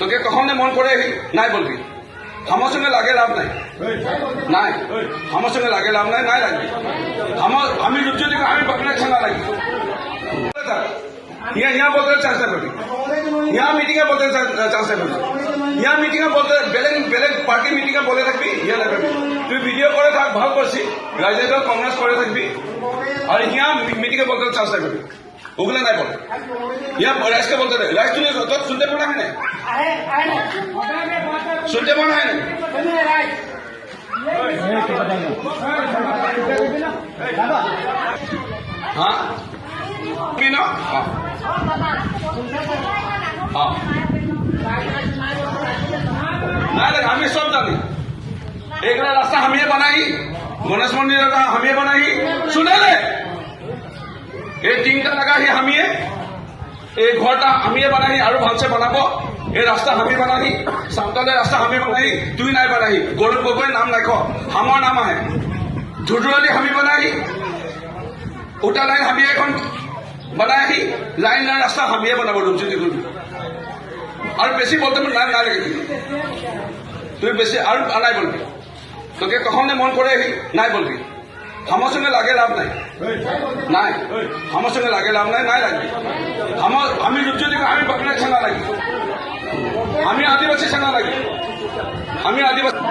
তোকে কখন মন করে নাই বলবি আমার সঙ্গে লাগে লাভ নাই নাই আমার সঙ্গে লাগে লাভ নাই নাই লাগবে আমি যদি আমি पकड़ने अच्छा ना लगी यहाँ बोलते चांस नहीं यहाँ मीटिंग बोलते चांस नहीं यहाँ मीटिंग बोलते बेलेग पार्टी मीटिंग बोले থাকবি यहाँ ना তুই ভিডিও করে থাক ভালো করছি রাজনীতি কংগ্রেস করে থাকবি আর यहाँ मीटिंग बोलते चांस नहीं ওগুলো নাই বলে यहाँ राज के बोलते राज तुझे तो सुनते पड़ा है ना सुनते पड़ा है ना हाँ ना हाँ हाँ नहीं हमें सब जानी एक रास्ता हमें बनाई गणेश मंदिर का हमें बनाई सुने ले ये टीमটা लगा ही हमें এই ঘরটা আমি বানাই আর ভালসে বানাবো এই রাস্তা আমি বানাই সাঁওতালের রাস্তা আমি বানাই তুই নাই বানাই গৌরব গগৈ নাম রাখো আমার নাম है झुझुराली हमी बनाई उटा लाइन हमी এখন बनाई लाइन लाइन रास्ता हमी बनाबो রূপজ্যোতি গুরু আর বেশি বলতে না না লাগে তুই বেশি আর নাই বলবি তোকে কখন মন করে নাই বলবি আমার সঙ্গে লাগে লাভ নাই নাই আমার সঙ্গে লাগে লাভ নাই নাই লাগবে আমি রূপজ্যোতি আমি पकड़ने अच्छा ना लगी আমি আদিবাসী সেনা লাগি আমি আদিবাসী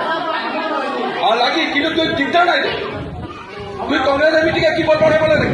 আর লাগি কিন্তু তুই চিন্তা নাই তুই কংগ্রেসের মিটিংয়ে কি বলবো বলে দেখ